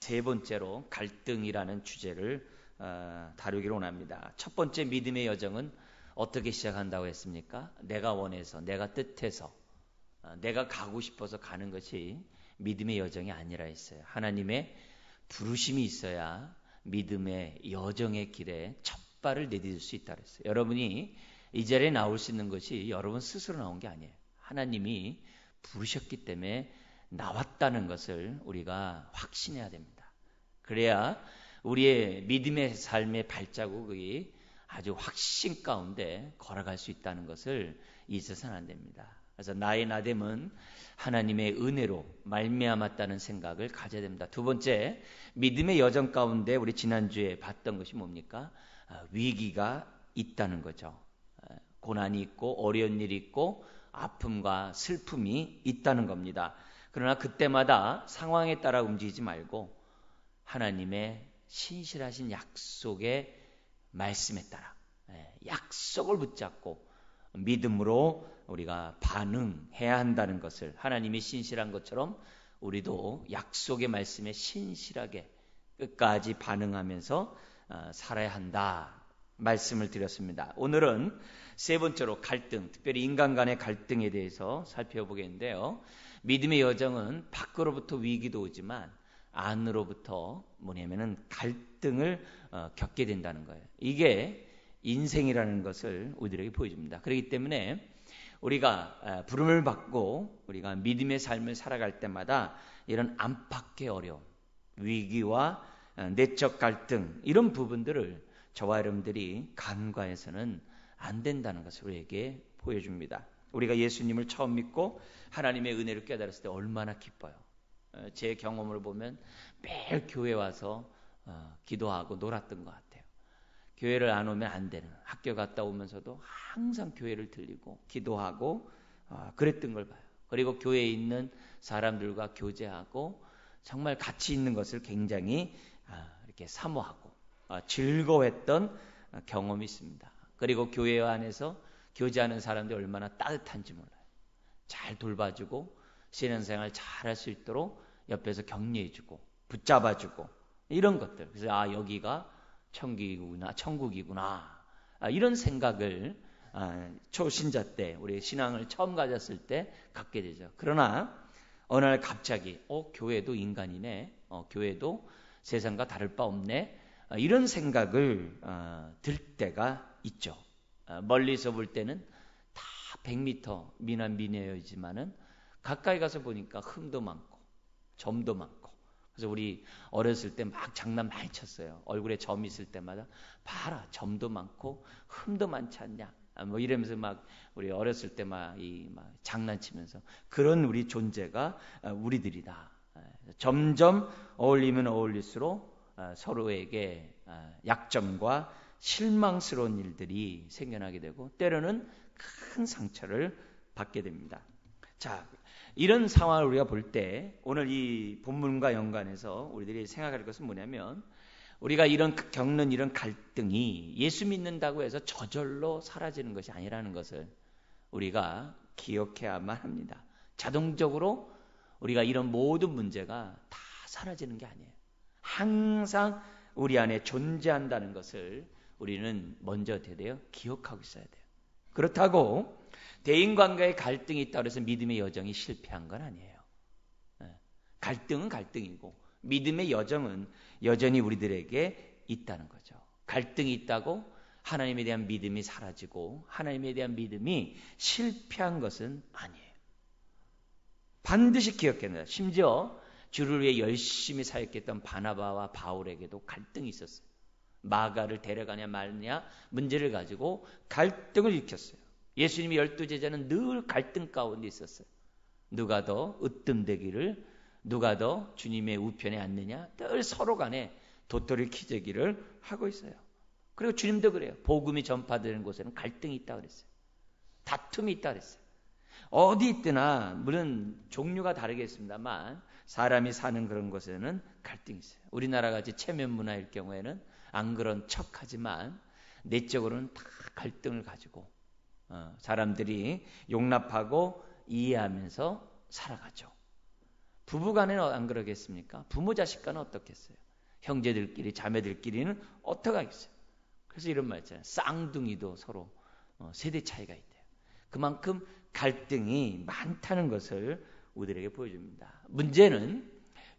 세 번째로 갈등이라는 주제를 다루기로 원합니다. 첫 번째 믿음의 여정은 어떻게 시작한다고 했습니까? 내가 원해서, 내가 뜻해서, 내가 가고 싶어서 가는 것이 믿음의 여정이 아니라 했어요. 하나님의 부르심이 있어야 믿음의 여정의 길에 첫 발을 내딛을 수 있다고 했어요. 여러분이 이 자리에 나올 수 있는 것이 여러분 스스로 나온 게 아니에요. 하나님이 부르셨기 때문에 나왔다는 것을 우리가 확신해야 됩니다. 그래야 우리의 믿음의 삶의 발자국이 아주 확신 가운데 걸어갈 수 있다는 것을 잊어서는 안 됩니다. 그래서 나의 나됨은 하나님의 은혜로 말미암았다는 생각을 가져야 됩니다. 두 번째, 믿음의 여정 가운데 우리 지난주에 봤던 것이 뭡니까? 위기가 있다는 거죠. 고난이 있고 어려운 일이 있고 아픔과 슬픔이 있다는 겁니다. 그러나 그때마다 상황에 따라 움직이지 말고 하나님의 신실하신 약속의 말씀에 따라 약속을 붙잡고 믿음으로 우리가 반응해야 한다는 것을, 하나님이 신실한 것처럼 우리도 약속의 말씀에 신실하게 끝까지 반응하면서 살아야 한다 말씀을 드렸습니다. 오늘은 세 번째로 갈등, 특별히 인간 간의 갈등에 대해서 살펴보겠는데요. 믿음의 여정은 밖으로부터 위기도 오지만 안으로부터 뭐냐면은 갈등을 겪게 된다는 거예요. 이게 인생이라는 것을 우리들에게 보여줍니다. 그렇기 때문에 우리가 부름을 받고 우리가 믿음의 삶을 살아갈 때마다 이런 안팎의 어려움, 위기와 내적 갈등, 이런 부분들을 저와 여러분들이 간과해서는 안 된다는 것을 우리에게 보여줍니다. 우리가 예수님을 처음 믿고 하나님의 은혜를 깨달았을 때 얼마나 기뻐요. 제 경험을 보면 매일 교회 와서 기도하고 놀았던 것 같아요. 교회를 안 오면 안 되는, 학교 갔다 오면서도 항상 교회를 들리고 기도하고 그랬던 걸 봐요. 그리고 교회에 있는 사람들과 교제하고 정말 같이 있는 것을 굉장히 이렇게 사모하고 즐거워했던 경험이 있습니다. 그리고 교회 안에서 교제하는 사람들이 얼마나 따뜻한지 몰라요. 잘 돌봐주고 신앙생활 잘 할 수 있도록 옆에서 격려해주고 붙잡아주고 이런 것들. 그래서 여기가 천국이구나 이런 생각을 초신자 때, 우리 신앙을 처음 가졌을 때 갖게 되죠. 그러나 어느 날 갑자기 교회도 인간이네, 교회도 세상과 다를 바 없네, 이런 생각을 들 때가 있죠. 멀리서 볼 때는 다 100m 미남 미녀이지만은 가까이 가서 보니까 흠도 많고 점도 많고. 그래서 우리 어렸을 때 막 장난 많이 쳤어요. 얼굴에 점 있을 때마다 봐라, 점도 많고 흠도 많지 않냐, 뭐 이러면서 막 우리 어렸을 때 막 장난치면서, 그런 우리 존재가 우리들이다. 점점 어울리면 어울릴수록 서로에게 약점과 실망스러운 일들이 생겨나게 되고 때로는 큰 상처를 받게 됩니다. 자, 이런 상황을 우리가 볼 때 오늘 이 본문과 연관해서 우리들이 생각할 것은 뭐냐면, 우리가 겪는 이런 갈등이 예수 믿는다고 해서 저절로 사라지는 것이 아니라는 것을 우리가 기억해야만 합니다. 자동적으로 우리가 이런 모든 문제가 다 사라지는 게 아니에요. 항상 우리 안에 존재한다는 것을 우리는 먼저 기억하고 있어야 돼요. 그렇다고 대인관계에 갈등이 있다고 해서 믿음의 여정이 실패한 건 아니에요. 갈등은 갈등이고 믿음의 여정은 여전히 우리들에게 있다는 거죠. 갈등이 있다고 하나님에 대한 믿음이 사라지고 하나님에 대한 믿음이 실패한 것은 아니에요. 반드시 기억해야 합니다. 심지어 주를 위해 열심히 사역했던 바나바와 바울에게도 갈등이 있었어요. 마가를 데려가냐 말냐 문제를 가지고 갈등을 일으켰어요. 예수님이 12제자는 늘 갈등 가운데 있었어요. 누가 더 으뜸되기를, 누가 더 주님의 우편에 앉느냐, 늘 서로 간에 도토리 키재기를 하고 있어요. 그리고 주님도 그래요. 복음이 전파되는 곳에는 갈등이 있다고 그랬어요. 다툼이 있다고 그랬어요. 어디 있더나 물론 종류가 다르겠습니다만 사람이 사는 그런 곳에는 갈등이 있어요. 우리나라 같이 체면 문화일 경우에는 안 그런 척하지만 내적으로는 다 갈등을 가지고 사람들이 용납하고 이해하면서 살아가죠. 부부간에는 안 그러겠습니까? 부모 자식 간은 어떻겠어요? 형제들끼리 자매들끼리는 어떡하겠어요? 그래서 이런 말 있잖아요. 쌍둥이도 서로 세대 차이가 있대요. 그만큼 갈등이 많다는 것을 우리들에게 보여줍니다. 문제는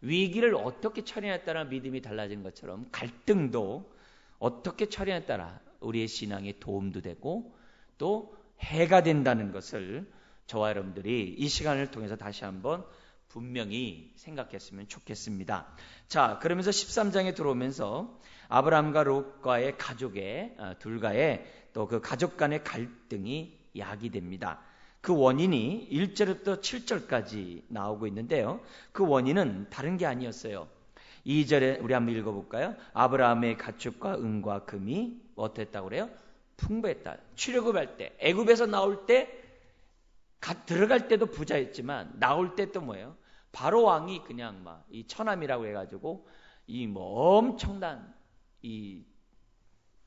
위기를 어떻게 처리하냐에 따라 믿음이 달라진 것처럼 갈등도 어떻게 처리하냐에 따라 우리의 신앙에 도움도 되고 또 해가 된다는 것을 저와 여러분들이 이 시간을 통해서 다시 한번 분명히 생각했으면 좋겠습니다. 자, 그러면서 13장에 들어오면서 아브라함과 롯과의 가족의 둘과의 또 그 가족 간의 갈등이 야기됩니다. 그 원인이 1절부터 7절까지 나오고 있는데요. 그 원인은 다른 게 아니었어요. 2절에 우리 한번 읽어볼까요? 아브라함의 가축과 은과 금이 어땠다고 그래요? 풍부했다. 출애굽할 때, 애굽에서 나올 때, 들어갈 때도 부자였지만 나올 때 또 뭐예요? 바로 왕이 그냥 막 이 처남이라고 해가지고 이 뭐 엄청난 이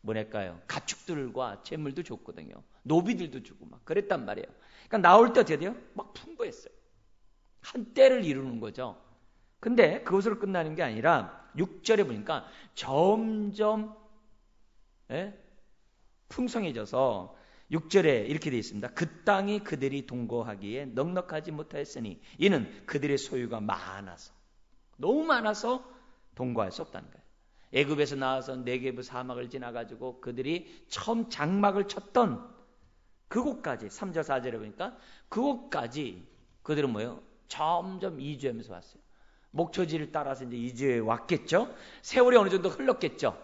뭐랄까요? 가축들과 재물도 줬거든요. 노비들도 주고 막 그랬단 말이에요. 그러니까 나올 때 어떻게 돼요? 막 풍부했어요. 한때를 이루는 거죠. 근데 그것으로 끝나는 게 아니라 6절에 보니까 점점 풍성해져서 6절에 이렇게 되어 있습니다. 그 땅이 그들이 동거하기에 넉넉하지 못하였으니 이는 그들의 소유가 많아서 너무 많아서 동거할 수 없다는 거예요. 애굽에서 나와서 네게브 사막을 지나가지고 그들이 처음 장막을 쳤던 그곳까지 3절 4절에 보니까 그곳까지 그들은 뭐예요? 점점 이주하면서 왔어요. 목초지를 따라서 이제 이주해 왔겠죠. 세월이 어느 정도 흘렀겠죠.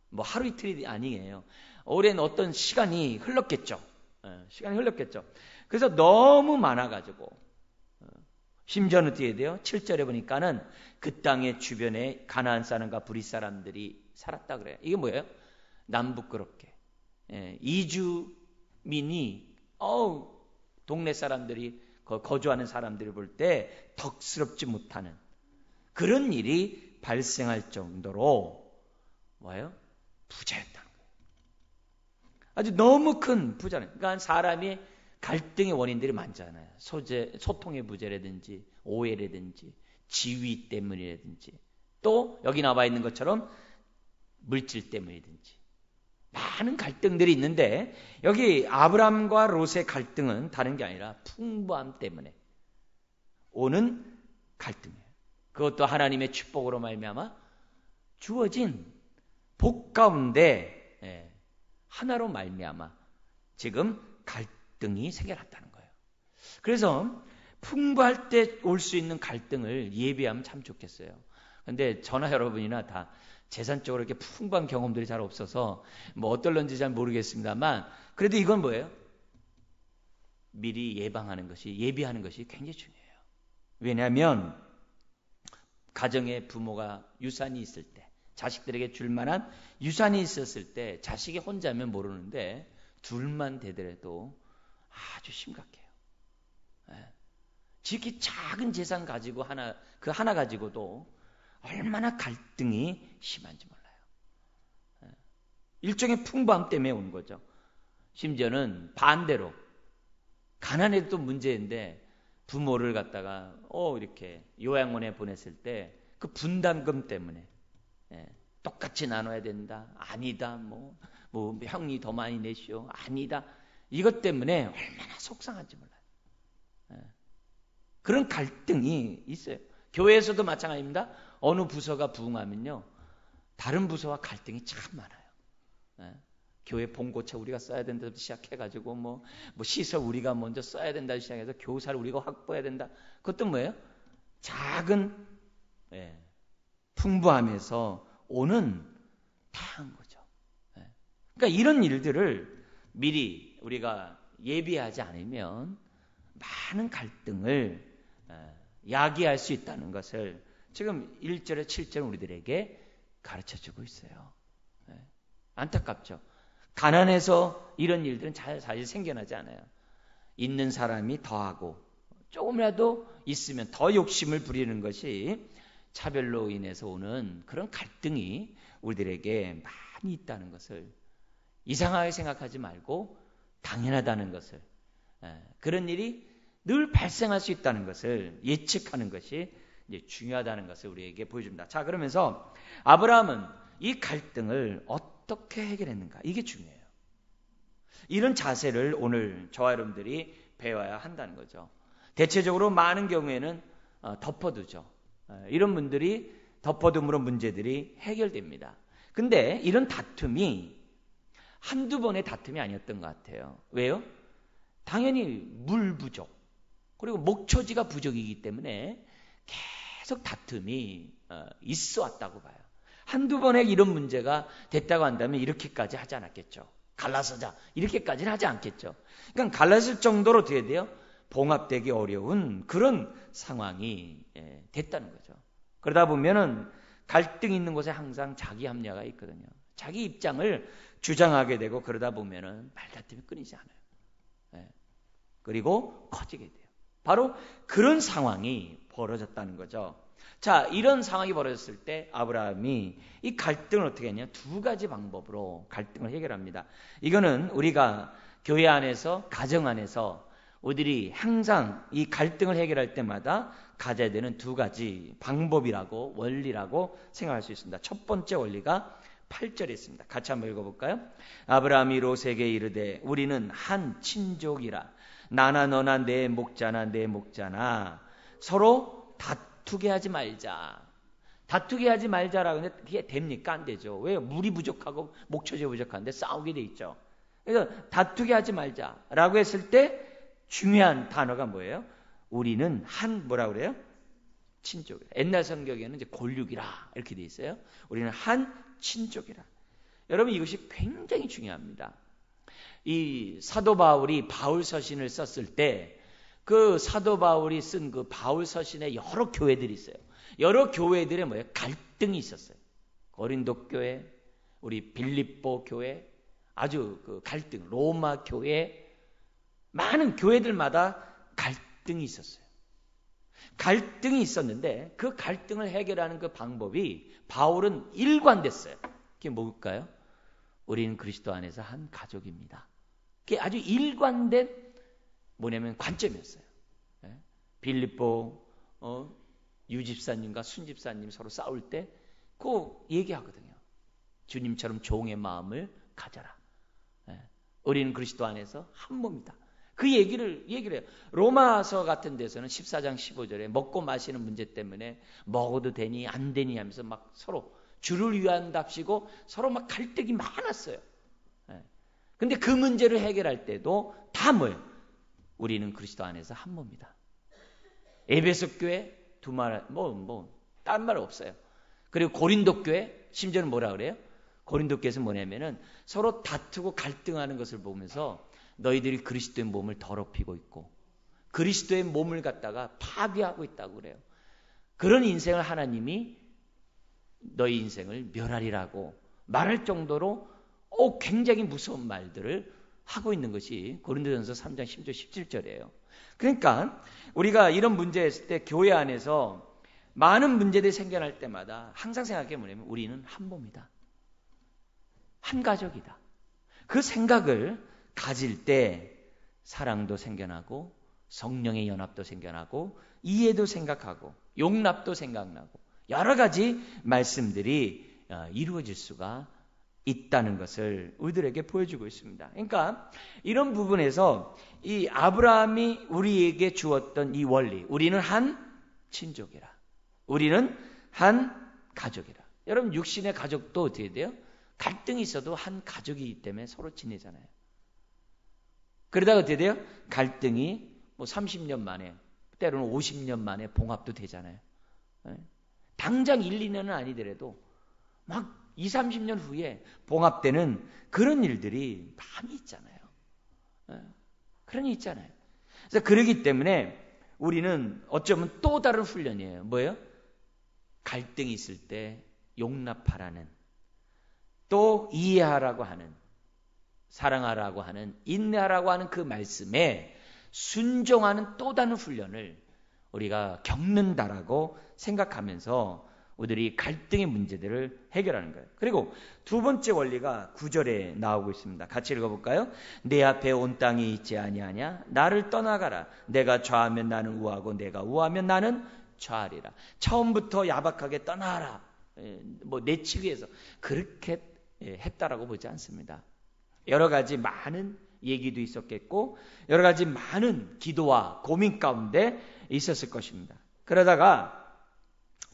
뭐 하루 이틀이 아니에요. 오랜 어떤 시간이 흘렀겠죠. 시간이 흘렀겠죠. 그래서 너무 많아가지고 심지어는 어떻게 돼요? 7절에 보니까는 그 땅의 주변에 가나안 사람과 브릿 사람들이 살았다 그래요. 이게 뭐예요? 남부끄럽게 이주민이 동네 사람들이 거주하는 사람들을 볼 때 덕스럽지 못하는 그런 일이 발생할 정도로 뭐예요? 부자였다는 거예요. 아주 너무 큰 부자는. 그러니까 사람이 갈등의 원인들이 많잖아요. 소통의 부재라든지 오해라든지 지위 때문이라든지 또 여기 나와 있는 것처럼 물질 때문이든지 많은 갈등들이 있는데 여기 아브람과 롯의 갈등은 다른 게 아니라 풍부함 때문에 오는 갈등이에요. 그것도 하나님의 축복으로 말미암아 주어진 복 가운데 하나로 말미암아 지금 갈등이 생겨났다는 거예요. 그래서 풍부할 때 올 수 있는 갈등을 예비하면 참 좋겠어요. 그런데 저나 여러분이나 다 재산적으로 이렇게 풍부한 경험들이 잘 없어서 뭐 어떨런지 잘 모르겠습니다만 그래도 이건 뭐예요? 미리 예방하는 것이 예비하는 것이 굉장히 중요해요. 왜냐하면 가정에 부모가 유산이 있을 때 자식들에게 줄 만한 유산이 있었을 때 자식이 혼자면 모르는데 둘만 되더라도 아주 심각해요. 지극히 작은 재산 가지고 그 하나 가지고도 얼마나 갈등이 심한지 몰라요. 일종의 풍부함 때문에 오는 거죠. 심지어는 반대로 가난해도 문제인데 부모를 갖다가 이렇게 요양원에 보냈을 때 그 분담금 때문에 똑같이 나눠야 된다. 아니다. 뭐 형이 더 많이 내시오. 아니다. 이것 때문에 얼마나 속상한지 몰라요. 그런 갈등이 있어요. 교회에서도 마찬가지입니다. 어느 부서가 부흥하면요. 다른 부서와 갈등이 참 많아요. 교회 봉고차 우리가 써야 된다부터 시작해가지고 뭐 시설 우리가 먼저 써야 된다 시작해서 교사를 우리가 확보해야 된다. 그것도 뭐예요? 작은 풍부함에서 오는 다한 거죠. 그러니까 이런 일들을 미리 우리가 예비하지 않으면 많은 갈등을 야기할 수 있다는 것을 지금 1절에 7절은 우리들에게 가르쳐주고 있어요. 안타깝죠. 가난해서 이런 일들은 사실 생겨나지 않아요. 있는 사람이 더하고 조금이라도 있으면 더 욕심을 부리는 것이 차별로 인해서 오는 그런 갈등이 우리들에게 많이 있다는 것을 이상하게 생각하지 말고 당연하다는 것을 그런 일이 늘 발생할 수 있다는 것을 예측하는 것이 이제 중요하다는 것을 우리에게 보여줍니다. 자, 그러면서 아브라함은 이 갈등을 어떻게 해결했는가? 이게 중요해요. 이런 자세를 오늘 저와 여러분들이 배워야 한다는 거죠. 대체적으로 많은 경우에는 덮어두죠. 이런 분들이 덮어둠으로 문제들이 해결됩니다. 근데 이런 다툼이 한두 번의 다툼이 아니었던 것 같아요. 왜요? 당연히 물 부족, 그리고 목초지가 부족이기 때문에 계속 다툼이 있어 왔다고 봐요. 한두 번에 이런 문제가 됐다고 한다면 이렇게까지 하지 않았겠죠. 갈라서자 이렇게까지는 하지 않겠죠. 그러니까 갈라질 정도로 돼야 돼요. 봉합되기 어려운 그런 상황이 됐다는 거죠. 그러다 보면은 갈등이 있는 곳에 항상 자기 합리화가 있거든요. 자기 입장을 주장하게 되고 그러다 보면은 말다툼이 끊이지 않아요. 그리고 커지게 돼요. 바로 그런 상황이 벌어졌다는 거죠. 자, 이런 상황이 벌어졌을 때 아브라함이 이 갈등을 어떻게 했냐? 두 가지 방법으로 갈등을 해결합니다. 이거는 우리가 교회 안에서, 가정 안에서 우리들이 항상 이 갈등을 해결할 때마다 가져야 되는 두 가지 방법이라고, 원리라고 생각할 수 있습니다. 첫 번째 원리가 8절에 있습니다. 같이 한번 읽어볼까요? 아브라함이 롯에게 이르되 우리는 한 친족이라 나나 너나 내 목자나 내 목자나 서로 다투게 하지 말자. 다투게 하지 말자라고 하는데 그게 됩니까? 안 되죠. 왜요? 물이 부족하고 목초지 부족한데 싸우게 돼 있죠. 그래서 다투게 하지 말자라고 했을 때 중요한 단어가 뭐예요? 우리는 한 뭐라고 그래요? 친족이라. 옛날 성경에는 이제 골육이라 이렇게 돼 있어요. 우리는 한 친족이라. 여러분 이것이 굉장히 중요합니다. 이 사도 바울이 바울 서신을 썼을 때 그 사도 바울이 쓴 그 바울 서신에 여러 교회들이 있어요. 여러 교회들의 뭐예요? 갈등이 있었어요. 고린도 교회, 우리 빌립보 교회, 아주 그 갈등, 로마 교회, 많은 교회들마다 갈등이 있었어요. 갈등이 있었는데 그 갈등을 해결하는 그 방법이 바울은 일관됐어요. 그게 뭘까요? 우리는 그리스도 안에서 한 가족입니다. 그게 아주 일관된 뭐냐면 관점이었어요. 빌립보 유집사님과 순집사님 서로 싸울 때 그 얘기하거든요. 주님처럼 종의 마음을 가져라. 우리는 그리스도 안에서 한 몸이다. 그 얘기를 해요. 로마서 같은 데서는 14장 15절에 먹고 마시는 문제 때문에 먹어도 되니 안 되니 하면서 막 서로 주를 위한답시고 서로 막 갈등이 많았어요. 근데 그 문제를 해결할 때도 다 뭐예요? 우리는 그리스도 안에서 한 몸이다. 에베소 교회 두 말, 딴 말 없어요. 그리고 고린도 교회, 심지어는 뭐라 그래요? 고린도 교회에서 뭐냐면은 서로 다투고 갈등하는 것을 보면서 너희들이 그리스도의 몸을 더럽히고 있고 그리스도의 몸을 갖다가 파괴하고 있다고 그래요. 그런 인생을 하나님이 너희 인생을 멸하리라고 말할 정도로 굉장히 무서운 말들을 하고 있는 것이 고린도전서 3장 10절 17절이에요. 그러니까 우리가 이런 문제 했을 때 교회 안에서 많은 문제들이 생겨날 때마다 항상 생각해 뭐냐면 우리는 한 몸이다. 한 가족이다. 그 생각을 가질 때 사랑도 생겨나고 성령의 연합도 생겨나고 이해도 생각하고 용납도 생각나고 여러 가지 말씀들이 이루어질 수가 있다는 것을 우리들에게 보여주고 있습니다. 그러니까 이런 부분에서 이 아브라함이 우리에게 주었던 이 원리, 우리는 한 친족이라, 우리는 한 가족이라. 여러분 육신의 가족도 어떻게 돼요? 갈등이 있어도 한 가족이기 때문에 서로 지내잖아요. 그러다가 어떻게 돼요? 갈등이 30년 만에, 때로는 50년 만에 봉합도 되잖아요. 당장 1, 2년은 아니더라도 막 20, 30년 후에 봉합되는 그런 일들이 많이 있잖아요. 그런 일 있잖아요. 그래서 그러기 때문에 우리는 어쩌면 또 다른 훈련이에요. 뭐예요? 갈등이 있을 때 용납하라는, 또 이해하라고 하는, 사랑하라고 하는, 인내하라고 하는 그 말씀에 순종하는 또 다른 훈련을 우리가 겪는다라고 생각하면서 우리들이 갈등의 문제들을 해결하는 거예요. 그리고 두 번째 원리가 9절에 나오고 있습니다. 같이 읽어볼까요? 내 앞에 온 땅이 있지 아니하냐? 나를 떠나가라. 내가 좌하면 나는 우하고 내가 우하면 나는 좌하리라. 처음부터 야박하게 떠나라. 뭐 내치기 위해서 그렇게 했다라고 보지 않습니다. 여러 가지 많은 얘기도 있었겠고 여러 가지 많은 기도와 고민 가운데 있었을 것입니다. 그러다가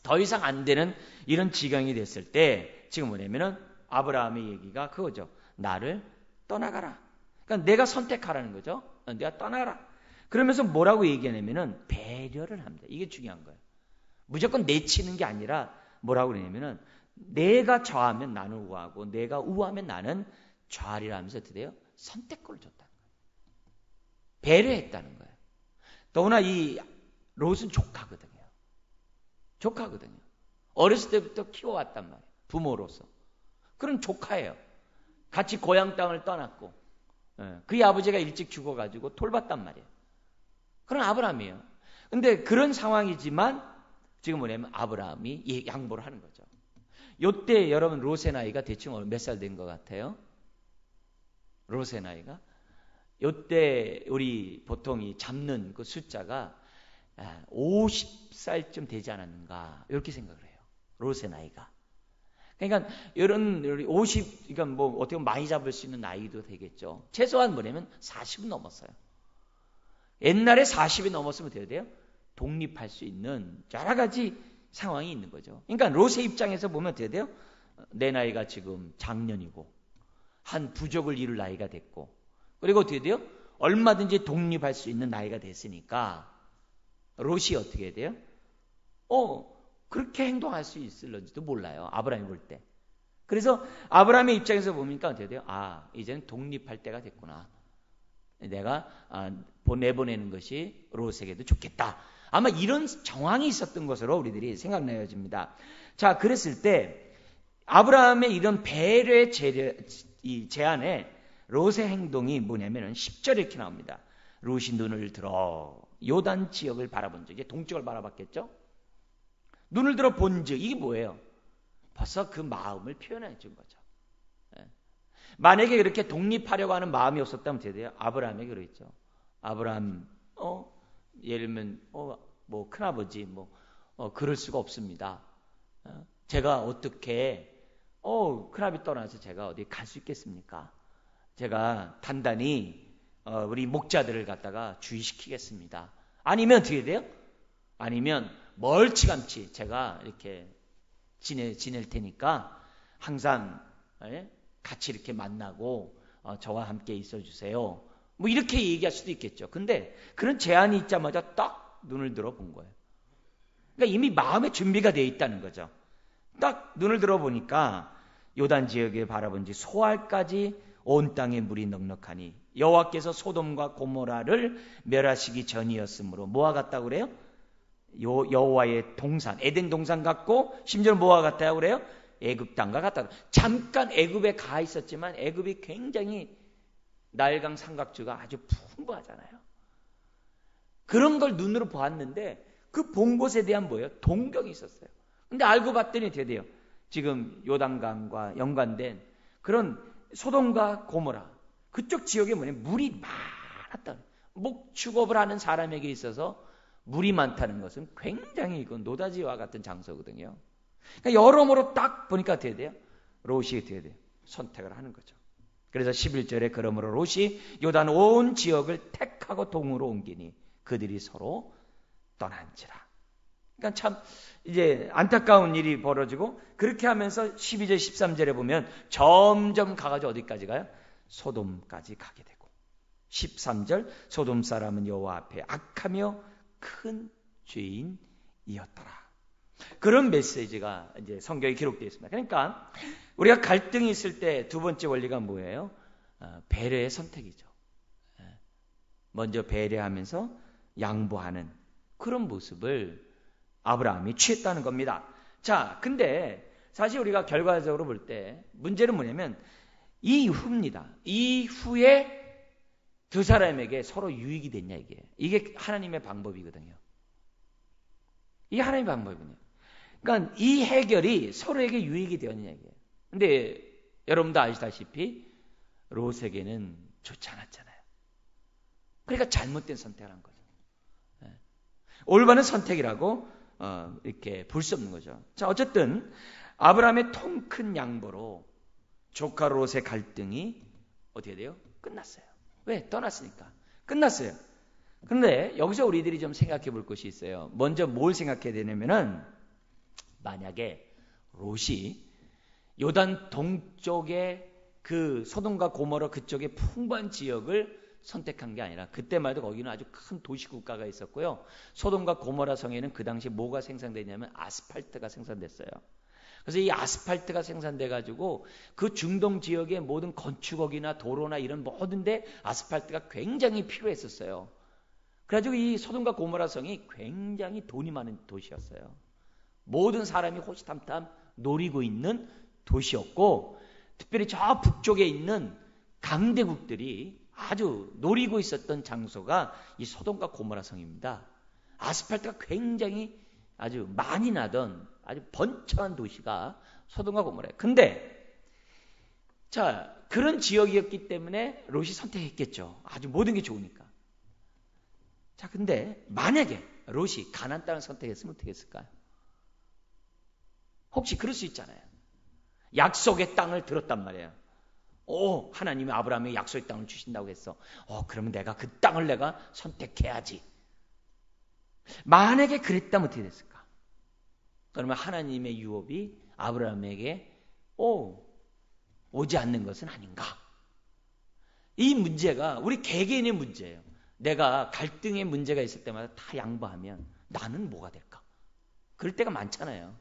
더 이상 안 되는 이런 지경이 됐을 때 지금 뭐냐면은 아브라함의 얘기가 그거죠. 나를 떠나가라. 그러니까 내가 선택하라는 거죠. 내가 떠나라. 그러면서 뭐라고 얘기하냐면은 배려를 합니다. 이게 중요한 거예요. 무조건 내치는 게 아니라 뭐라고 그러냐면은 내가 좌하면 나는 우하고 내가 우하면 나는 좌하리라 하면서 어떻게 돼요? 선택권을 줬다는 거예요. 배려했다는 거예요. 더구나 이 롯은 조카거든요. 조카거든요. 어렸을 때부터 키워왔단 말이에요. 부모로서. 그런 조카예요. 같이 고향 땅을 떠났고 그의 아버지가 일찍 죽어가지고 돌봤단 말이에요. 그런 아브라함이에요. 근데 그런 상황이지만 지금 뭐냐면 아브라함이 양보를 하는 거죠. 요때 여러분 롯의 나이가 대충 몇 살 된 것 같아요? 롯의 나이가? 요때 우리 보통 이 잡는 그 숫자가 50살쯤 되지 않았는가 이렇게 생각을 해요. 롯의 나이가. 그러니까 이런 50, 그러니까 뭐 어떻게 보면 많이 잡을 수 있는 나이도 되겠죠. 최소한 뭐냐면 40은 넘었어요. 옛날에 40이 넘었으면 어떻게 돼요? 독립할 수 있는 여러 가지 상황이 있는 거죠. 그러니까 롯의 입장에서 보면 어떻게 돼요? 내 나이가 지금 장년이고 한 부족을 이룰 나이가 됐고 그리고 어떻게 돼요? 얼마든지 독립할 수 있는 나이가 됐으니까 롯이 어떻게 해야 돼요? 그렇게 행동할 수 있을런지도 몰라요. 아브라함이 볼 때. 그래서 아브라함의 입장에서 보니까 어떻게 돼요? 이제는 독립할 때가 됐구나. 내가 내보내는 것이 롯에게도 좋겠다. 아마 이런 정황이 있었던 것으로 우리들이 생각나여집니다. 자, 그랬을 때 아브라함의 이런 배려의 제안에 롯의 행동이 뭐냐면은 10절에 이렇게 나옵니다. 롯이 눈을 들어 요단 지역을 바라본 적, 이제 동쪽을 바라봤겠죠? 눈을 들어 본즉 이게 뭐예요? 벌써 그 마음을 표현해 준 거죠. 만약에 이렇게 독립하려고 하는 마음이 없었다면 어떻게 돼요? 아브라함에게 그러겠죠. 아브라함, 예를 들면, 뭐, 큰아버지, 그럴 수가 없습니다. 제가 어떻게, 큰아버지 떠나서 제가 어디 갈 수 있겠습니까? 제가 단단히, 우리 목자들을 갖다가 주의시키겠습니다. 아니면 어떻게 돼요? 아니면 멀찌감치 제가 이렇게 지낼 테니까 항상, 같이 이렇게 만나고 저와 함께 있어주세요. 뭐 이렇게 얘기할 수도 있겠죠. 근데 그런 제안이 있자마자 딱 눈을 들어 본 거예요. 그러니까 이미 마음의 준비가 되어 있다는 거죠. 딱 눈을 들어 보니까 요단 지역에 바라본 지 소알까지 온 땅에 물이 넉넉하니 여호와께서 소돔과 고모라를 멸하시기 전이었으므로 뭐와 같다고 그래요? 여호와의 동산, 에덴 동산 같고 심지어 뭐와 같다고 그래요? 애굽 땅과 같다. 잠깐 애굽에 가 있었지만 애굽이 굉장히 나일강 삼각주가 아주 풍부하잖아요. 그런 걸 눈으로 보았는데 그 본 곳에 대한 뭐예요? 동경이 있었어요. 근데 알고 봤더니 어떻게 돼요? 지금 요단강과 연관된 그런 소돔과 고모라 그쪽 지역에 뭐냐면 물이 많았다. 목축업을 하는 사람에게 있어서 물이 많다는 것은 굉장히 이건 노다지와 같은 장소거든요. 그러니까 여러모로 딱 보니까 어떻게 돼요? 롯이 어떻게 돼요? 선택을 하는 거죠. 그래서 11절에 그러므로 롯이 요단 온 지역을 택하고 동으로 옮기니 그들이 서로 떠난지라. 그러니까 참 이제 안타까운 일이 벌어지고 그렇게 하면서 12절 13절에 보면 점점 가가지고 어디까지 가요? 소돔까지 가게 되고 13절 소돔 사람은 여호와 앞에 악하며 큰 죄인이었더라. 그런 메시지가 이제 성경에 기록되어 있습니다. 그러니까 우리가 갈등이 있을 때 두 번째 원리가 뭐예요? 배려의 선택이죠. 먼저 배려하면서 양보하는 그런 모습을 아브라함이 취했다는 겁니다. 자, 근데 사실 우리가 결과적으로 볼 때 문제는 뭐냐면 이후입니다. 이후에 두 사람에게 서로 유익이 됐냐 이게 하나님의 방법이거든요. 이게 하나님의 방법이거든요. 그러니까 이 해결이 서로에게 유익이 되었냐 이게. 근데 여러분도 아시다시피 롯에게는 좋지 않았잖아요. 그러니까 잘못된 선택을 한 거죠. 올바른 선택이라고 이렇게 볼 수 없는 거죠. 자, 어쨌든 아브라함의 통 큰 양보로 조카 롯의 갈등이 어떻게 돼요? 끝났어요. 왜? 떠났으니까. 끝났어요. 그런데 여기서 우리들이 좀 생각해 볼 것이 있어요. 먼저 뭘 생각해야 되냐면은 만약에 롯이 요단 동쪽에 그 소돔과 고모라 그쪽의 풍부한 지역을 선택한 게 아니라 그때만 해도 거기는 아주 큰 도시 국가가 있었고요. 소돔과 고모라 성에는 그 당시 뭐가 생산되냐면 아스팔트가 생산됐어요. 그래서 이 아스팔트가 생산돼 가지고 그 중동 지역의 모든 건축업이나 도로나 이런 모든 데 아스팔트가 굉장히 필요했었어요. 그래가지고 이 소돔과 고모라 성이 굉장히 돈이 많은 도시였어요. 모든 사람이 호시탐탐 노리고 있는 도시였고, 특별히 저 북쪽에 있는 강대국들이 아주 노리고 있었던 장소가 이 소돔과 고모라 성입니다. 아스팔트가 굉장히 아주 많이 나던 아주 번창한 도시가 소돔과 고모라예요. 근데 자, 그런 지역이었기 때문에 롯이 선택했겠죠. 아주 모든 게 좋으니까. 자, 근데 만약에 롯이 가나안 땅을 선택했으면 어떻게 했을까요? 혹시 그럴 수 있잖아요. 약속의 땅을 들었단 말이에요. 하나님이 아브라함에게 약속의 땅을 주신다고 했어. 그러면 내가 그 땅을 내가 선택해야지. 만약에 그랬다면 어떻게 됐을까? 그러면 하나님의 유업이 아브라함에게 오지 않는 것은 아닌가? 이 문제가 우리 개개인의 문제예요. 내가 갈등의 문제가 있을 때마다 다 양보하면 나는 뭐가 될까? 그럴 때가 많잖아요.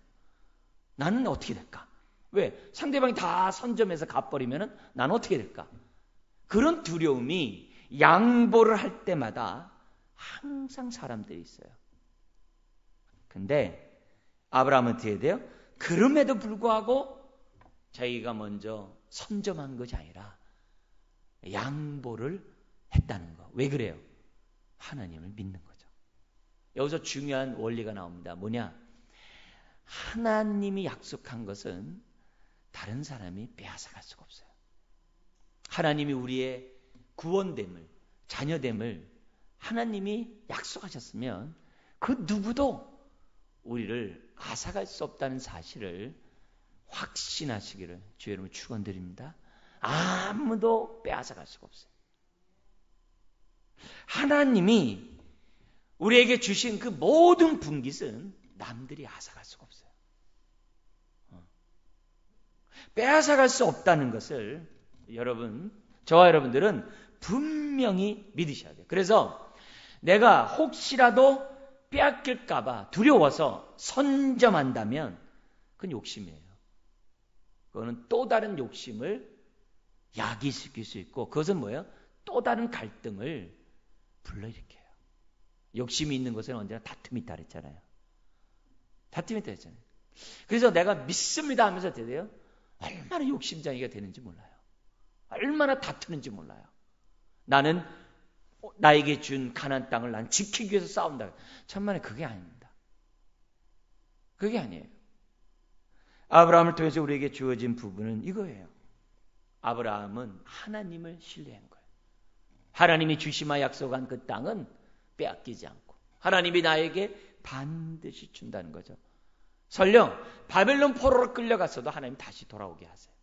나는 어떻게 될까? 왜? 상대방이 다 선점해서 갚버리면 나는 어떻게 될까? 그런 두려움이 양보를 할 때마다 항상 사람들이 있어요. 근데 아브라함은 어떻게 돼요? 그럼에도 불구하고 자기가 먼저 선점한 것이 아니라 양보를 했다는 거. 왜 그래요? 하나님을 믿는 거죠. 여기서 중요한 원리가 나옵니다. 뭐냐? 하나님이 약속한 것은 다른 사람이 빼앗아갈 수가 없어요. 하나님이 우리의 구원됨을, 자녀됨을 하나님이 약속하셨으면 그 누구도 우리를 앗아갈 수 없다는 사실을 확신하시기를 주의 이름으로 축원드립니다. 아무도 빼앗아갈 수가 없어요. 하나님이 우리에게 주신 그 모든 분깃은 남들이 앗아갈 수가 없어요. 빼앗아갈 수 없다는 것을 저와 여러분들은 분명히 믿으셔야 돼요. 그래서 내가 혹시라도 빼앗길까봐 두려워서 선점한다면 그건 욕심이에요. 그거는 또 다른 욕심을 야기시킬 수 있고, 그것은 뭐예요? 또 다른 갈등을 불러일으켜요. 욕심이 있는 것에는 언제나 다툼이 있다 그랬잖아요. 다툼이 있다 그랬잖아요. 그래서 내가 믿습니다 하면서 어떻게 돼요? 얼마나 욕심장애가 되는지 몰라요. 얼마나 다투는지 몰라요. 나는 나에게 준 가나안 땅을 난 지키기 위해서 싸운다. 천만에 그게 아닙니다. 그게 아니에요. 아브라함을 통해서 우리에게 주어진 부분은 이거예요. 아브라함은 하나님을 신뢰한 거예요. 하나님이 주시마 약속한 그 땅은 빼앗기지 않고 하나님이 나에게 반드시 준다는 거죠. 설령 바벨론 포로로 끌려갔어도 하나님 다시 돌아오게 하세요.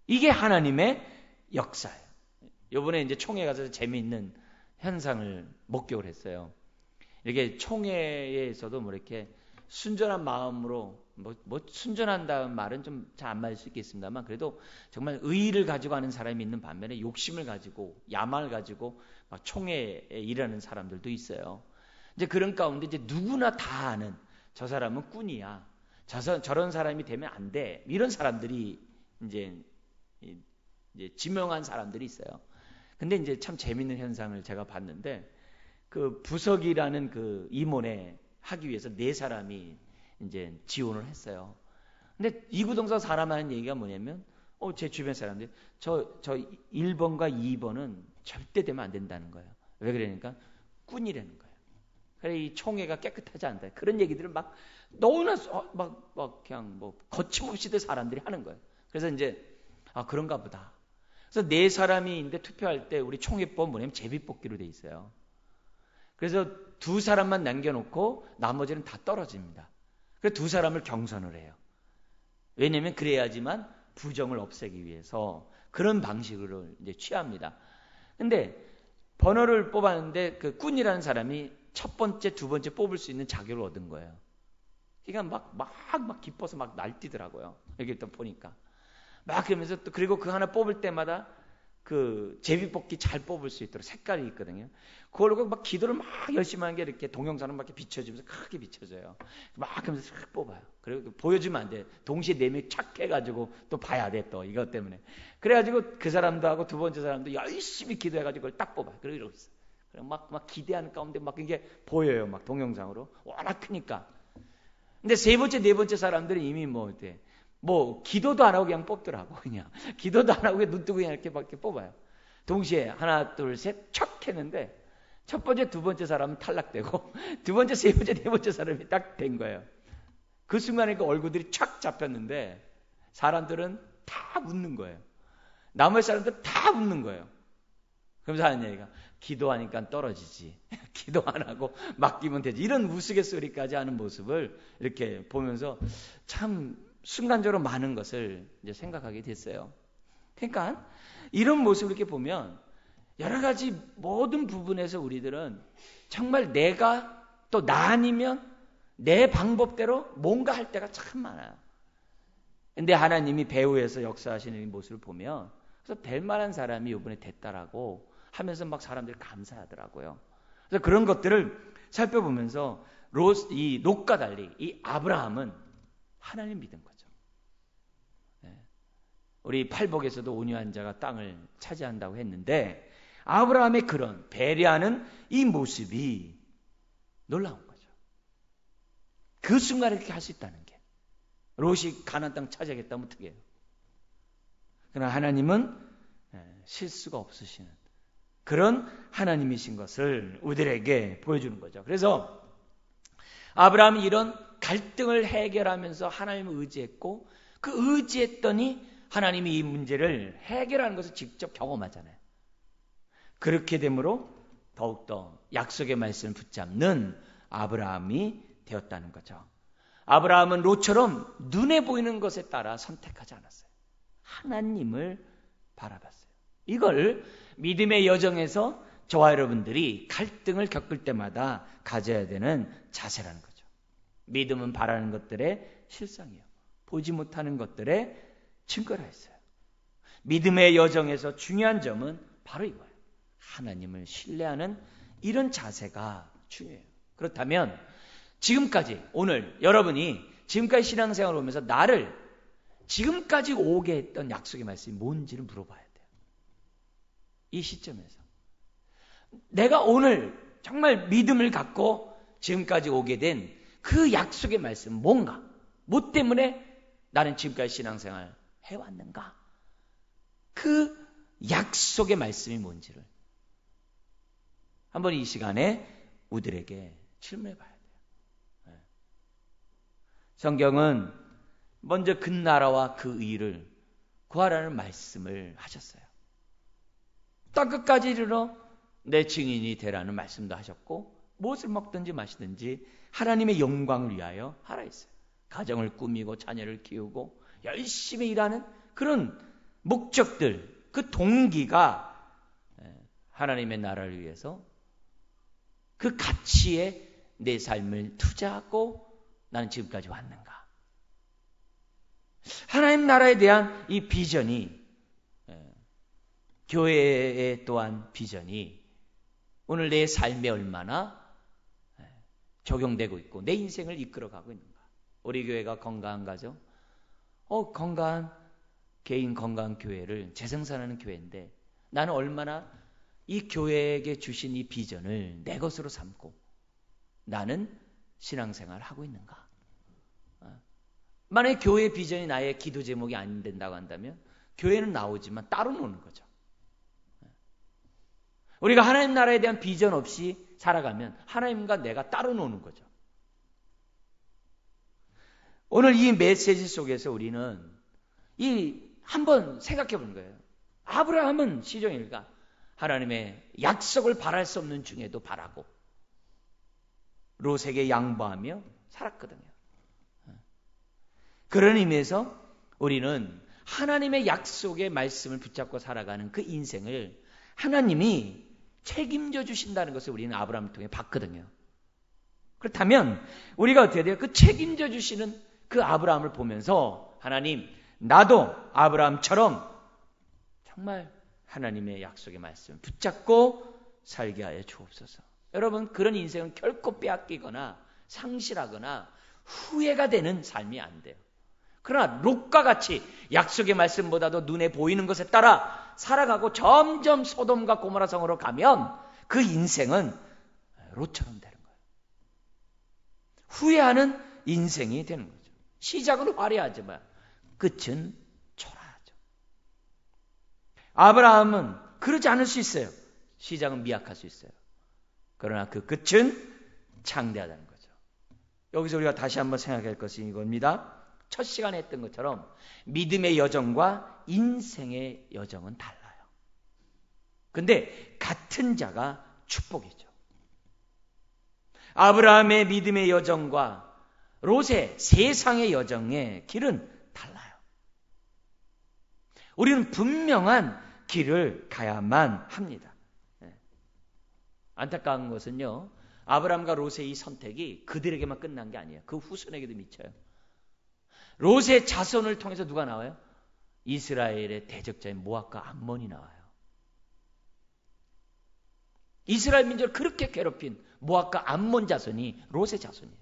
이게 하나님의 역사예요. 이번에 이제 총회 가서 재미있는 현상을 목격을 했어요. 이렇게 총회에서도 뭐 이렇게 순전한 마음으로 뭐 순전한다는 말은 좀 잘 안 맞을 수 있겠습니다만, 그래도 정말 의의를 가지고 하는 사람이 있는 반면에 욕심을 가지고 야망을 가지고 막 총회에 일하는 사람들도 있어요. 이제 그런 가운데 이제 누구나 다 아는 저 사람은 꾼이야. 저런 사람이 되면 안 돼. 이런 사람들이 이제 지명한 사람들이 있어요. 근데 이제 참 재밌는 현상을 제가 봤는데, 그 부석이라는 그 임원에 하기 위해서 4사람이 이제 지원을 했어요. 근데 이구동성 사람 하는 얘기가 뭐냐면, 제 주변 사람들이 저 1번과 2번은 절대 되면 안 된다는 거예요. 왜 그러니까 꾼이라는 거예요. 그래, 이 총회가 깨끗하지 않다. 그런 얘기들을 막 너무나 막 그냥 뭐 거침없이들 사람들이 하는 거예요. 그래서 이제 그런가 보다. 그래서 4사람이 이제 투표할 때 우리 총회법 뭐냐면 제비뽑기로 돼 있어요. 그래서 두 사람만 남겨놓고 나머지는 다 떨어집니다. 그래서 두 사람을 경선을 해요. 왜냐하면 그래야지만 부정을 없애기 위해서 그런 방식으로 이제 취합니다. 근데 번호를 뽑았는데 그 꾼이라는 사람이 첫 번째, 두 번째 뽑을 수 있는 자격을 얻은 거예요. 그러니까 막 기뻐서 막 날뛰더라고요. 여기 또 보니까. 막 그러면서 또 그리고 그 하나 뽑을 때마다 그 제비뽑기 잘 뽑을 수 있도록 색깔이 있거든요. 그걸로 막 기도를 막 열심히 하는 게 이렇게 동영상을 막 이렇게 비춰주면서 크게 비춰져요. 막 하면서 싹 뽑아요. 그리고 보여주면 안 돼. 동시에 네 명이 착 해가지고 또 봐야 돼. 또 이것 때문에. 그래가지고 그 사람도 하고 두 번째 사람도 열심히 기도해가지고 그걸 딱 뽑아요. 그리고 이러고 있어요. 막 기대하는 가운데 막 이게 보여요. 막 동영상으로. 워낙 크니까. 근데 세 번째, 네 번째 사람들은 이미 뭐 기도도 안 하고 그냥 뽑더라고. 그냥 기도도 안 하고 그냥 눈 뜨고 그냥 이렇게 막 이렇게 뽑아요. 동시에 하나 둘 셋 척 했는데 첫 번째 두 번째 사람은 탈락되고 두 번째 세 번째 네 번째 사람이 딱 된 거예요. 그 순간에 그 얼굴들이 촥 잡혔는데 사람들은 다 웃는 거예요. 나머지 사람들은 다 웃는 거예요. 그러면서 하는 얘기가 기도하니까 떨어지지. 기도 안 하고 맡기면 되지. 이런 우스갯소리까지 하는 모습을 이렇게 보면서 참 순간적으로 많은 것을 이제 생각하게 됐어요. 그러니까 이런 모습을 이렇게 보면 여러 가지 모든 부분에서 우리들은 정말 내가 또 나 아니면 내 방법대로 뭔가 할 때가 참 많아요. 근데 하나님이 배후에서 역사하시는 이 모습을 보면 그래서 될 만한 사람이 이번에 됐다라고 하면서 막 사람들이 감사하더라고요. 그래서 그런 것들을 살펴보면서 이 롯과 달리 이 아브라함은 하나님 믿은 거죠. 우리 팔복에서도 온유한 자가 땅을 차지한다고 했는데 아브라함의 그런 배려하는 이 모습이 놀라운 거죠. 그 순간에 그렇게 할 수 있다는 게 롯이 가나안 땅 차지하겠다면 어떻게 해요? 그러나 하나님은 실수가 없으시는 그런 하나님이신 것을 우리들에게 보여주는 거죠. 그래서 아브라함이 이런 갈등을 해결하면서 하나님을 의지했고 그 의지했더니 하나님이 이 문제를 해결하는 것을 직접 경험하잖아요. 그렇게 되므로 더욱더 약속의 말씀을 붙잡는 아브라함이 되었다는 거죠. 아브라함은 롯처럼 눈에 보이는 것에 따라 선택하지 않았어요. 하나님을 바라봤어요. 이걸 믿음의 여정에서 저와 여러분들이 갈등을 겪을 때마다 가져야 되는 자세라는 거죠. 믿음은 바라는 것들의 실상이요. 보지 못하는 것들의 증거라 했어요. 믿음의 여정에서 중요한 점은 바로 이거예요. 하나님을 신뢰하는 이런 자세가 중요해요. 그렇다면 지금까지 오늘 여러분이 지금까지 신앙생활을 오면서 나를 지금까지 오게 했던 약속의 말씀이 뭔지를 물어봐야 돼요. 이 시점에서 내가 오늘 정말 믿음을 갖고 지금까지 오게 된 그 약속의 말씀 뭔가? 뭐 때문에 나는 지금까지 신앙생활 해왔는가? 그 약속의 말씀이 뭔지를 한번 이 시간에 우리들에게 질문해 봐야 돼요. 성경은 먼저 그 나라와 그 의를 구하라는 말씀을 하셨어요. 땅 끝까지 이르러 내 증인이 되라는 말씀도 하셨고 무엇을 먹든지 마시든지 하나님의 영광을 위하여 하라 했어요. 가정을 꾸미고 자녀를 키우고 열심히 일하는 그런 목적들, 그 동기가 하나님의 나라를 위해서 그 가치에 내 삶을 투자하고 나는 지금까지 왔는가? 하나님 나라에 대한 이 비전이 교회의 또한 비전이 오늘 내 삶에 얼마나 적용되고 있고 내 인생을 이끌어가고 있는가? 우리 교회가 건강한가죠? 건강한 개인 건강한 교회를 재생산하는 교회인데 나는 얼마나 이 교회에게 주신 이 비전을 내 것으로 삼고 나는 신앙생활을 하고 있는가? 만약에 교회 비전이 나의 기도 제목이 안 된다고 한다면 교회는 나오지만 따로 노는 거죠. 우리가 하나님 나라에 대한 비전 없이 살아가면 하나님과 내가 따로 노는 거죠. 오늘 이 메시지 속에서 우리는 한번 생각해 보는 거예요. 아브라함은 시종일가 하나님의 약속을 바랄 수 없는 중에도 바라고 롯에게 양보하며 살았거든요. 그런 의미에서 우리는 하나님의 약속의 말씀을 붙잡고 살아가는 그 인생을 하나님이 책임져 주신다는 것을 우리는 아브라함을 통해 봤거든요. 그렇다면 우리가 어떻게 돼요? 그 책임져 주시는 그 아브라함을 보면서 하나님, 나도 아브라함처럼 정말 하나님의 약속의 말씀을 붙잡고 살게 하여 주옵소서. 여러분, 그런 인생은 결코 빼앗기거나 상실하거나 후회가 되는 삶이 안 돼요. 그러나 롯과 같이 약속의 말씀보다도 눈에 보이는 것에 따라 살아가고 점점 소돔과 고모라 성으로 가면 그 인생은 롯처럼 되는 거예요. 후회하는 인생이 되는 거죠. 시작은 화려하지만 끝은 초라하죠. 아브라함은 그러지 않을 수 있어요. 시작은 미약할 수 있어요. 그러나 그 끝은 창대하다는 거죠. 여기서 우리가 다시 한번 생각할 것이 이겁니다. 첫 시간에 했던 것처럼 믿음의 여정과 인생의 여정은 달라요. 근데 같은 자가 축복이죠. 아브라함의 믿음의 여정과 롯의 세상의 여정의 길은 달라요. 우리는 분명한 길을 가야만 합니다. 안타까운 것은요, 아브라함과 롯의 이 선택이 그들에게만 끝난 게 아니에요. 그 후손에게도 미쳐요. 롯의 자손을 통해서 누가 나와요? 이스라엘의 대적자인 모압과 암몬이 나와요. 이스라엘 민족을 그렇게 괴롭힌 모압과 암몬 자손이 롯의 자손이에요.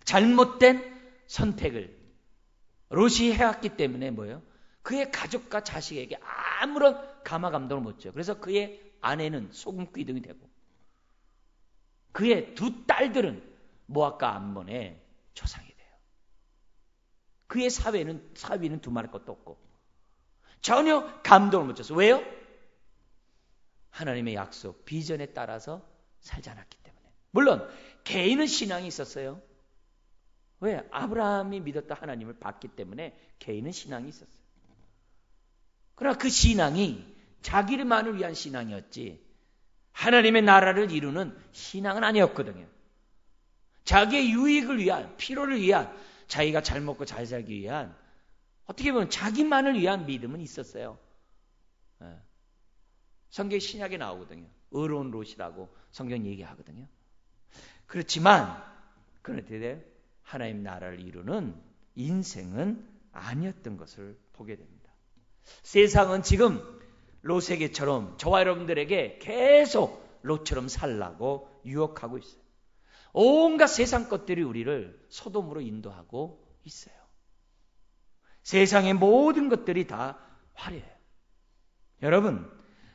잘못된 선택을 롯이 해왔기 때문에 뭐예요? 그의 가족과 자식에게 아무런 감화 감동을 못 줘요. 그래서 그의 아내는 소금기둥이 되고 그의 두 딸들은 모압과 암몬의 조상이 돼요. 그의 사위는 두말할 것도 없고 전혀 감동을 못 줬어요. 왜요? 하나님의 약속, 비전에 따라서 살지 않았기 때문에. 물론 개인은 신앙이 있었어요. 왜? 아브라함이 믿었던 하나님을 봤기 때문에 개인은 신앙이 있었어요. 그러나 그 신앙이 자기만을 위한 신앙이었지 하나님의 나라를 이루는 신앙은 아니었거든요. 자기의 유익을 위한, 필요를 위한, 자기가 잘 먹고 잘 살기 위한, 어떻게 보면 자기만을 위한 믿음은 있었어요. 성경 신약에 나오거든요. 의로운 롯이라고 성경 얘기하거든요. 그렇지만 그런데 하나님 나라를 이루는 인생은 아니었던 것을 보게 됩니다. 세상은 지금 롯에게처럼 저와 여러분들에게 계속 롯처럼 살라고 유혹하고 있어요. 온갖 세상 것들이 우리를 소돔으로 인도하고 있어요. 세상의 모든 것들이 다 화려해요. 여러분,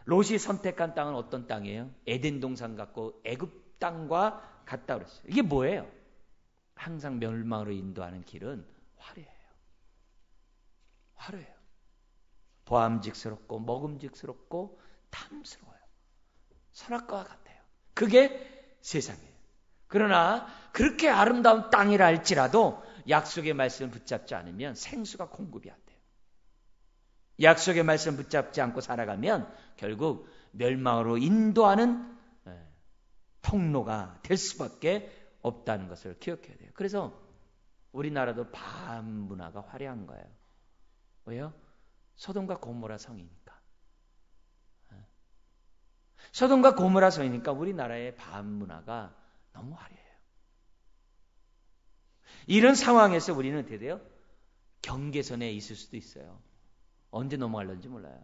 롯이 선택한 땅은 어떤 땅이에요? 에덴 동산 같고 애굽 땅과 같다 그랬어요. 이게 뭐예요? 항상 멸망으로 인도하는 길은 화려해요. 화려해요. 보암직스럽고 먹음직스럽고 탐스러워요. 선악과와 같아요. 그게 세상이에요. 그러나 그렇게 아름다운 땅이라 할지라도 약속의 말씀을 붙잡지 않으면 생수가 공급이 안 돼요. 약속의 말씀을 붙잡지 않고 살아가면 결국 멸망으로 인도하는 통로가 될 수밖에 없다는 것을 기억해야 돼요. 그래서 우리나라도 바암 문화가 화려한 거예요. 왜요? 소돔과 고모라 성이니까. 소돔과 고모라 성이니까 우리나라의 바암 문화가 너무 화려해요. 이런 상황에서 우리는 어떻게 돼요? 경계선에 있을 수도 있어요. 언제 넘어갈는지 몰라요.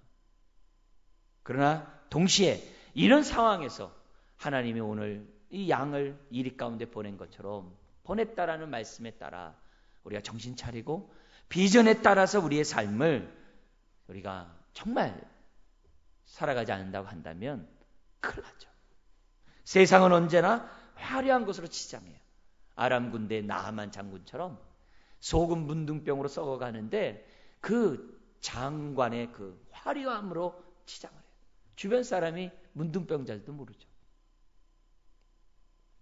그러나 동시에 이런 상황에서 하나님이 오늘 이 양을 이리 가운데 보낸 것처럼 보냈다라는 말씀에 따라 우리가 정신 차리고 비전에 따라서 우리의 삶을 우리가 정말 살아가지 않는다고 한다면 큰일 나죠. 세상은 언제나 화려한 것으로 치장해요. 아람 군대 나하만 장군처럼 소금 문둥병으로 썩어가는데 그 장관의 그 화려함으로 치장을 해요. 주변 사람이 문둥병자들도 모르죠.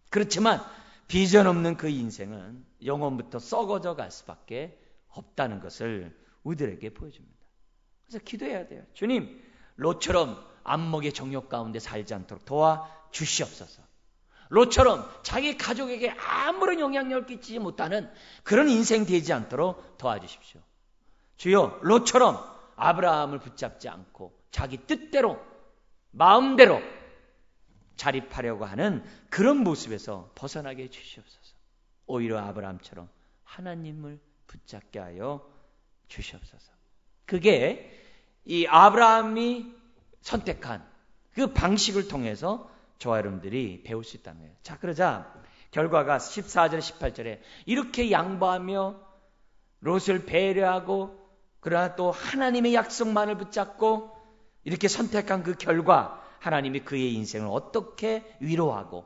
그렇지만 비전 없는 그 인생은 영원부터 썩어져 갈 수밖에 없다는 것을 우리들에게 보여줍니다. 그래서 기도해야 돼요. 주님, 롯처럼 안목의 정욕 가운데 살지 않도록 도와주시옵소서. 롯처럼 자기 가족에게 아무런 영향력을 끼치지 못하는 그런 인생 되지 않도록 도와주십시오. 주여, 롯처럼 아브라함을 붙잡지 않고 자기 뜻대로 마음대로 자립하려고 하는 그런 모습에서 벗어나게 해주시옵소서. 오히려 아브라함처럼 하나님을 붙잡게 하여 주시옵소서. 그게 이 아브라함이 선택한 그 방식을 통해서 저와 여러분들이 배울 수 있다는 거예요. 자, 그러자 결과가 14절 18절에 이렇게 양보하며 롯을 배려하고 그러나 또 하나님의 약속만을 붙잡고 이렇게 선택한 그 결과 하나님이 그의 인생을 어떻게 위로하고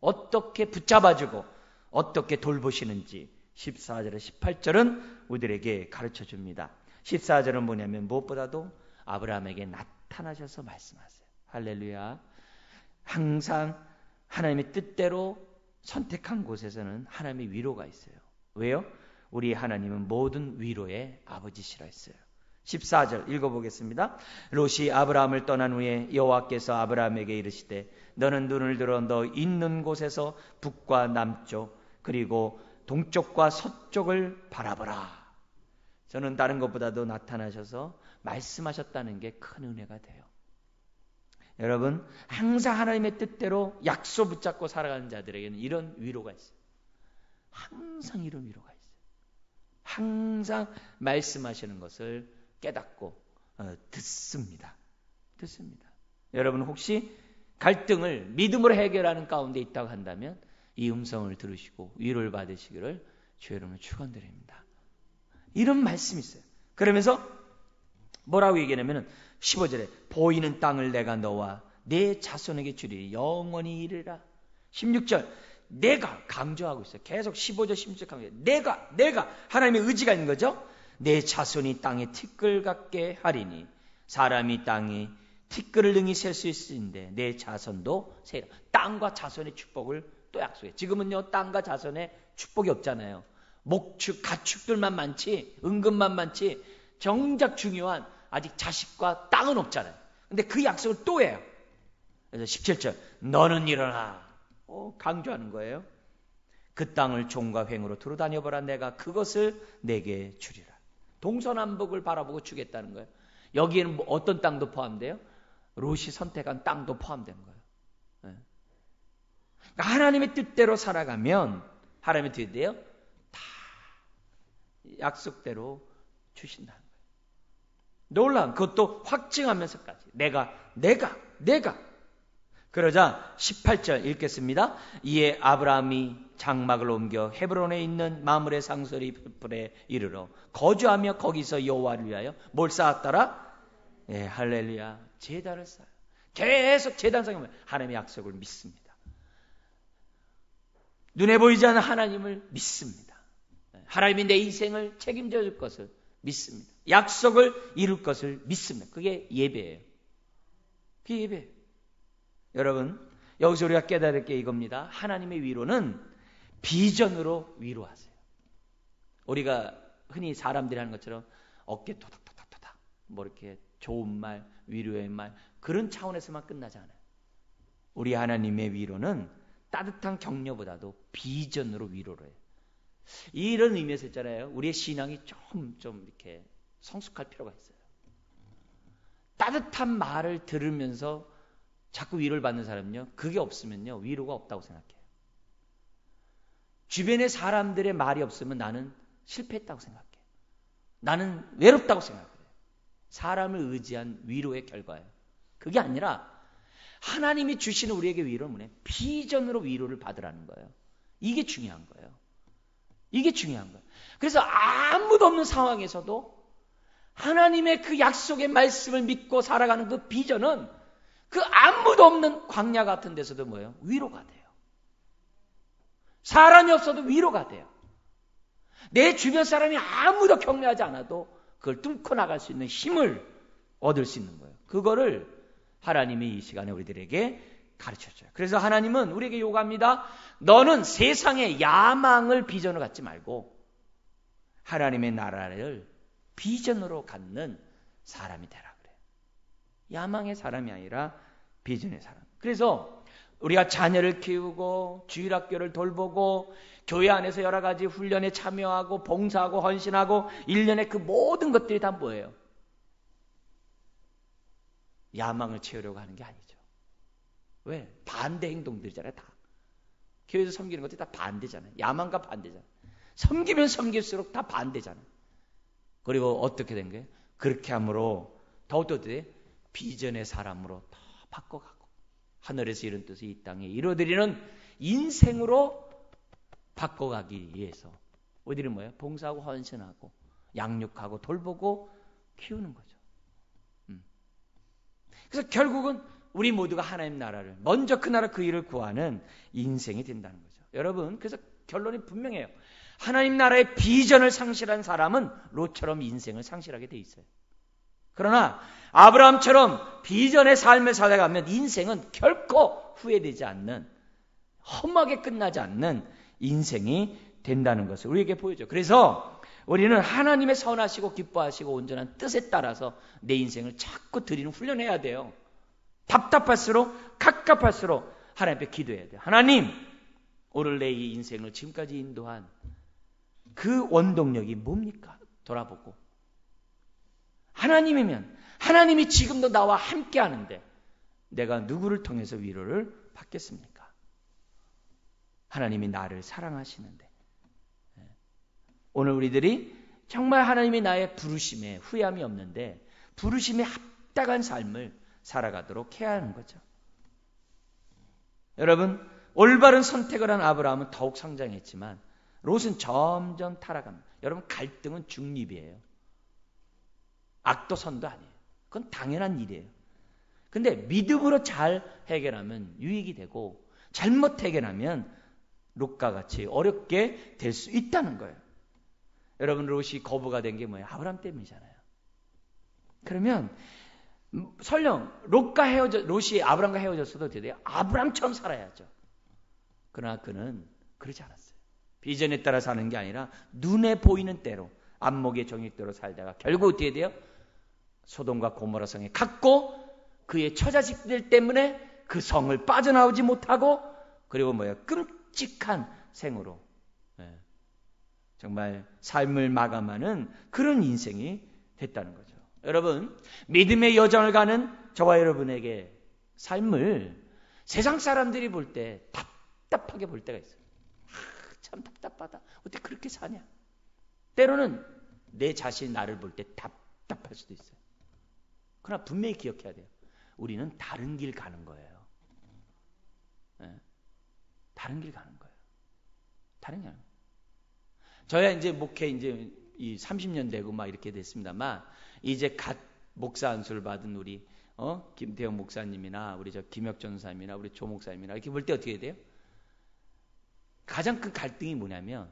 어떻게 붙잡아주고 어떻게 돌보시는지 14절에 18절은 우리들에게 가르쳐줍니다. 14절은 뭐냐면 무엇보다도 아브라함에게 나타나셔서 말씀하세요. 할렐루야. 항상 하나님의 뜻대로 선택한 곳에서는 하나님의 위로가 있어요. 왜요? 우리 하나님은 모든 위로의 아버지시라 했어요. 14절 읽어보겠습니다. 롯이 아브라함을 떠난 후에 여호와께서 아브라함에게 이르시되 너는 눈을 들어 너 있는 곳에서 북과 남쪽 그리고 동쪽과 서쪽을 바라보라. 저는 다른 것보다도 나타나셔서 말씀하셨다는 게 큰 은혜가 돼요. 여러분, 항상 하나님의 뜻대로 약속 붙잡고 살아가는 자들에게는 이런 위로가 있어요. 항상 이런 위로가 있어요. 항상 말씀하시는 것을 깨닫고 듣습니다. 여러분 혹시 갈등을 믿음으로 해결하는 가운데 있다고 한다면 이 음성을 들으시고 위로를 받으시기를 주의 이름으로 축원드립니다. 이런 말씀이 있어요. 그러면서 뭐라고 얘기하냐면 15절에 보이는 땅을 내가 너와 내 자손에게 주리니 영원히 이르라. 16절 내가 강조하고 있어요. 계속 15절 16절 강조해요. 내가 하나님의 의지가 있는 거죠. 내 자손이 땅에 티끌 같게 하리니 사람이 땅에 티끌을 능히 셀 수 있으신데 내 자손도 세라. 땅과 자손의 축복을 또 약속해. 지금은요 땅과 자손의 축복이 없잖아요. 목축, 가축들만 많지 은근만 많지 정작 중요한 아직 자식과 땅은 없잖아요. 근데 그 약속을 또 해요. 그래서 17절 너는 일어나 강조하는 거예요. 그 땅을 종과 횡으로 두루 다녀보라. 내가 그것을 내게 주리라. 동서남북을 바라보고 주겠다는 거예요. 여기에는 뭐 어떤 땅도 포함돼요? 롯이 선택한 땅도 포함된 거예요. 그러니까 하나님의 뜻대로 살아가면 하나님의 뜻대로 다 약속대로 주신다는 거예요. 놀라운 그것도 확증하면서까지 내가 그러자 18절 읽겠습니다. 이에 아브라함이 장막을 옮겨 헤브론에 있는 마므레 상소리 풀에 이르러 거주하며 거기서 여호와를 위하여 뭘 쌓았더라? 예, 할렐루야. 제단을 쌓아요. 계속 제단 쌓으면 하나님의 약속을 믿습니다. 눈에 보이지 않는 하나님을 믿습니다. 하나님이 내 인생을 책임져 줄 것을 믿습니다. 약속을 이룰 것을 믿습니다. 그게 예배예요. 그게 예배예요. 여러분, 여기서 우리가 깨달을 게 이겁니다. 하나님의 위로는 비전으로 위로하세요. 우리가 흔히 사람들이 하는 것처럼 어깨 토닥토닥토닥 뭐 이렇게 좋은 말, 위로의 말 그런 차원에서만 끝나지 않아요. 우리 하나님의 위로는 따뜻한 격려보다도 비전으로 위로를 해요. 이런 의미에서 있잖아요. 우리의 신앙이 좀 이렇게 성숙할 필요가 있어요. 따뜻한 말을 들으면서 자꾸 위로를 받는 사람은요, 그게 없으면요, 위로가 없다고 생각해요. 주변의 사람들의 말이 없으면 나는 실패했다고 생각해요. 나는 외롭다고 생각해요. 사람을 의지한 위로의 결과예요. 그게 아니라 하나님이 주시는 우리에게 위로는 뭐냐? 비전으로 위로를 받으라는 거예요. 이게 중요한 거예요. 이게 중요한 거예요. 그래서 아무도 없는 상황에서도 하나님의 그 약속의 말씀을 믿고 살아가는 그 비전은 그 아무도 없는 광야 같은 데서도 뭐예요? 위로가 돼요. 사람이 없어도 위로가 돼요. 내 주변 사람이 아무도 격려하지 않아도 그걸 뚫고 나갈 수 있는 힘을 얻을 수 있는 거예요. 그거를 하나님이 이 시간에 우리들에게 가르쳐줘요. 그래서 하나님은 우리에게 요구합니다. 너는 세상의 야망을 비전으로 갖지 말고 하나님의 나라를 비전으로 갖는 사람이 되라 그래요. 야망의 사람이 아니라 비전의 사람. 그래서 우리가 자녀를 키우고 주일학교를 돌보고 교회 안에서 여러 가지 훈련에 참여하고 봉사하고 헌신하고 일련의 그 모든 것들이 다 뭐예요? 야망을 채우려고 하는 게 아니죠. 왜? 반대 행동들이잖아요. 다. 교회에서 섬기는 것들이 다 반대잖아요. 야망과 반대잖아요. 섬기면 섬길수록 다 반대잖아요. 그리고 어떻게 된 거예요? 그렇게 함으로 더욱더 비전의 사람으로 더 바꿔가고 하늘에서 이룬 뜻을 이 땅에 이루어드리는 인생으로 바꿔가기 위해서 우리들은 뭐예요? 봉사하고 헌신하고 양육하고 돌보고 키우는 거죠. 그래서 결국은 우리 모두가 하나님 나라를 먼저 그 나라 그 일을 구하는 인생이 된다는 거죠. 여러분, 그래서 결론이 분명해요. 하나님 나라의 비전을 상실한 사람은 롯처럼 인생을 상실하게 돼 있어요. 그러나 아브라함처럼 비전의 삶을 살아가면 인생은 결코 후회되지 않는, 험하게 끝나지 않는 인생이 된다는 것을 우리에게 보여줘. 그래서 우리는 하나님의 선하시고 기뻐하시고 온전한 뜻에 따라서 내 인생을 자꾸 드리는 훈련을 해야 돼요. 답답할수록 갑갑할수록 하나님 앞에 기도해야 돼요. 하나님, 오늘 내 이 인생을 지금까지 인도한 그 원동력이 뭡니까? 돌아보고 하나님이면 하나님이 지금도 나와 함께 하는데 내가 누구를 통해서 위로를 받겠습니까? 하나님이 나를 사랑하시는데 오늘 우리들이 정말 하나님이 나의 부르심에 후회함이 없는데 부르심에 합당한 삶을 살아가도록 해야 하는 거죠. 여러분, 올바른 선택을 한 아브라함은 더욱 성장했지만 롯은 점점 타락합니다. 여러분, 갈등은 중립이에요. 악도 선도 아니에요. 그건 당연한 일이에요. 근데 믿음으로 잘 해결하면 유익이 되고 잘못 해결하면 롯과 같이 어렵게 될 수 있다는 거예요. 여러분, 롯이 거부가 된 게 뭐예요? 아브라함 때문이잖아요. 그러면 설령 롯이 아브라함과 헤어졌어도 돼요. 아브라함처럼 살아야죠. 그러나 그는 그러지 않았어요. 비전에 따라 사는 게 아니라 눈에 보이는 대로 안목의 정욕대로 살다가 결국 어떻게 돼요? 소돔과 고모라 성에 갔고 그의 처자식들 때문에 그 성을 빠져나오지 못하고 그리고 뭐예요? 끔찍한 생으로 정말 삶을 마감하는 그런 인생이 됐다는 거죠. 여러분, 믿음의 여정을 가는 저와 여러분에게 삶을 세상 사람들이 볼 때 답답하게 볼 때가 있어요. 참 답답하다. 어떻게 그렇게 사냐? 때로는 내 자신이 나를 볼 때 답답할 수도 있어요. 그러나 분명히 기억해야 돼요. 우리는 다른 길 가는 거예요. 다른 길 가는 거예요. 다른 길 가는 거예요. 저야 이제 목회 이제 이 30년 되고 막 이렇게 됐습니다만 이제 갓 목사 안수를 받은 우리 김태형 목사님이나 우리 저 김혁 전사님이나 우리 조 목사님이나 이렇게 볼 때 어떻게 돼요? 가장 큰 갈등이 뭐냐면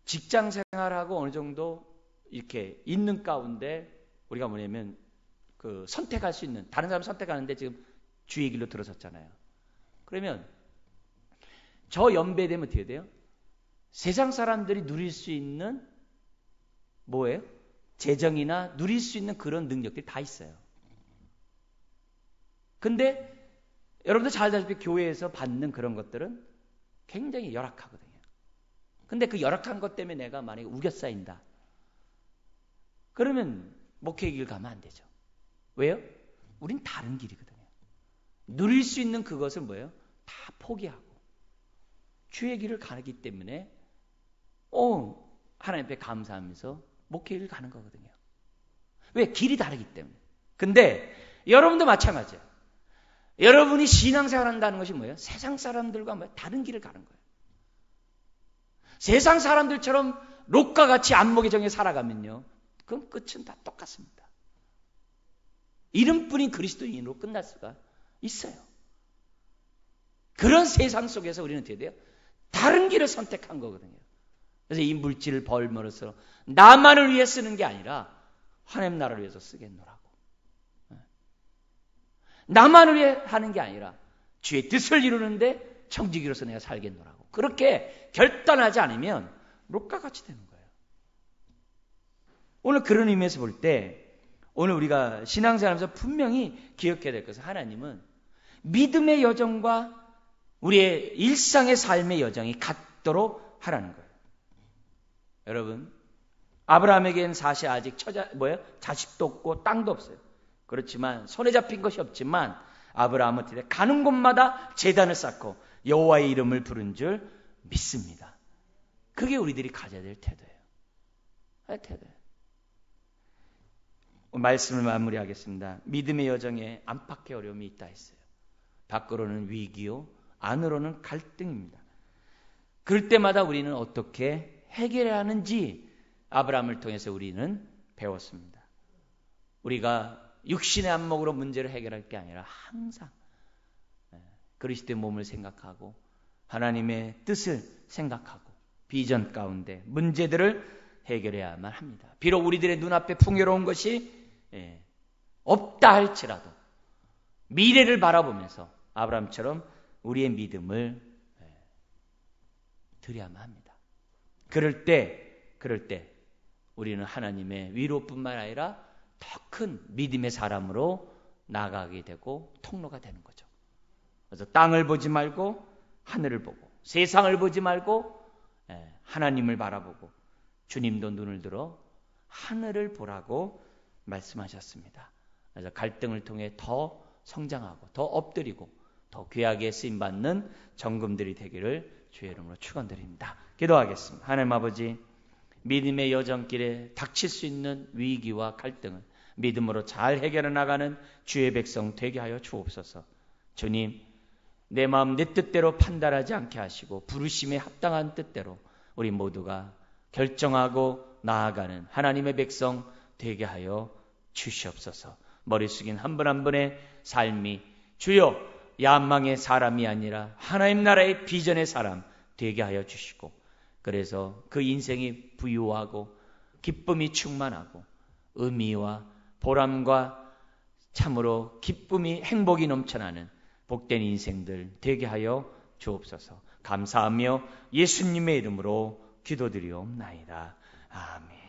직장 생활하고 어느 정도 이렇게 있는 가운데 우리가 뭐냐면 그 선택할 수 있는 다른 사람 선택하는데 지금 주의 길로 들어섰잖아요. 그러면 저 연배 되면 어떻게 돼요? 세상 사람들이 누릴 수 있는 뭐예요? 재정이나 누릴 수 있는 그런 능력들이 다 있어요. 근데 여러분들 잘 알다시피 교회에서 받는 그런 것들은 굉장히 열악하거든요. 근데 그 열악한 것 때문에 내가 만약에 우겨 쌓인다. 그러면 목회의 길 가면 안 되죠. 왜요? 우린 다른 길이거든요. 누릴 수 있는 그것은 뭐예요? 다 포기하고 주의 길을 가기 때문에 하나님 앞에 감사하면서 목회의 길 가는 거거든요. 왜? 길이 다르기 때문에. 근데 여러분도 마찬가지예요. 여러분이 신앙생활 한다는 것이 뭐예요? 세상 사람들과 다른 길을 가는 거예요. 세상 사람들처럼 롯과 같이 안목의 정에 살아가면요. 그럼 끝은 다 똑같습니다. 이름뿐인 그리스도인으로 끝날 수가 있어요. 그런 세상 속에서 우리는 어떻게 돼요? 다른 길을 선택한 거거든요. 그래서 이 물질을 벌므로써 나만을 위해 쓰는 게 아니라 하나님 나라를 위해서 쓰겠노라고. 나만을 위해 하는 게 아니라 주의 뜻을 이루는데 청지기로서 내가 살겠노라고. 그렇게 결단하지 않으면 롯과 같이 되는 거예요. 오늘 그런 의미에서 볼 때 오늘 우리가 신앙생활하면서 분명히 기억해야 될 것은 하나님은 믿음의 여정과 우리의 일상의 삶의 여정이 같도록 하라는 거예요. 여러분, 아브라함에게는 사실 아직 자식도 없고 땅도 없어요. 그렇지만 손에 잡힌 것이 없지만 아브라함은 가는 곳마다 제단을 쌓고 여호와의 이름을 부른 줄 믿습니다. 그게 우리들이 가져야 될 태도예요. 말씀을 마무리하겠습니다. 믿음의 여정에 안팎의 어려움이 있다 했어요. 밖으로는 위기요, 안으로는 갈등입니다. 그럴 때마다 우리는 어떻게 해결해야 하는지 아브라함을 통해서 우리는 배웠습니다. 우리가 육신의 안목으로 문제를 해결할 게 아니라 항상 그리스도의 몸을 생각하고 하나님의 뜻을 생각하고 비전 가운데 문제들을 해결해야만 합니다. 비록 우리들의 눈앞에 풍요로운 것이 없다 할지라도 미래를 바라보면서 아브라함처럼 우리의 믿음을 드려야만 합니다. 그럴 때 우리는 하나님의 위로뿐만 아니라 더 큰 믿음의 사람으로 나아가게 되고 통로가 되는 거죠. 그래서 땅을 보지 말고 하늘을 보고 세상을 보지 말고 하나님을 바라보고 주님도 눈을 들어 하늘을 보라고 말씀하셨습니다. 그래서 갈등을 통해 더 성장하고 더 엎드리고 더 귀하게 쓰임받는 정금들이 되기를 주의 이름으로 축원드립니다. 기도하겠습니다. 하나님 아버지, 믿음의 여정길에 닥칠 수 있는 위기와 갈등을 믿음으로 잘 해결해 나가는 주의 백성 되게 하여 주옵소서. 주님, 내 마음 내 뜻대로 판단하지 않게 하시고 부르심에 합당한 뜻대로 우리 모두가 결정하고 나아가는 하나님의 백성 되게 하여 주시옵소서. 머리 숙인 한 분 한 분의 삶이 주여 야망의 사람이 아니라 하나님 나라의 비전의 사람 되게 하여 주시고, 그래서 그 인생이 부유하고 기쁨이 충만하고 의미와 보람과 참으로 기쁨이 행복이 넘쳐나는 복된 인생들 되게 하여 주옵소서. 감사하며 예수님의 이름으로 기도드리옵나이다. 아멘.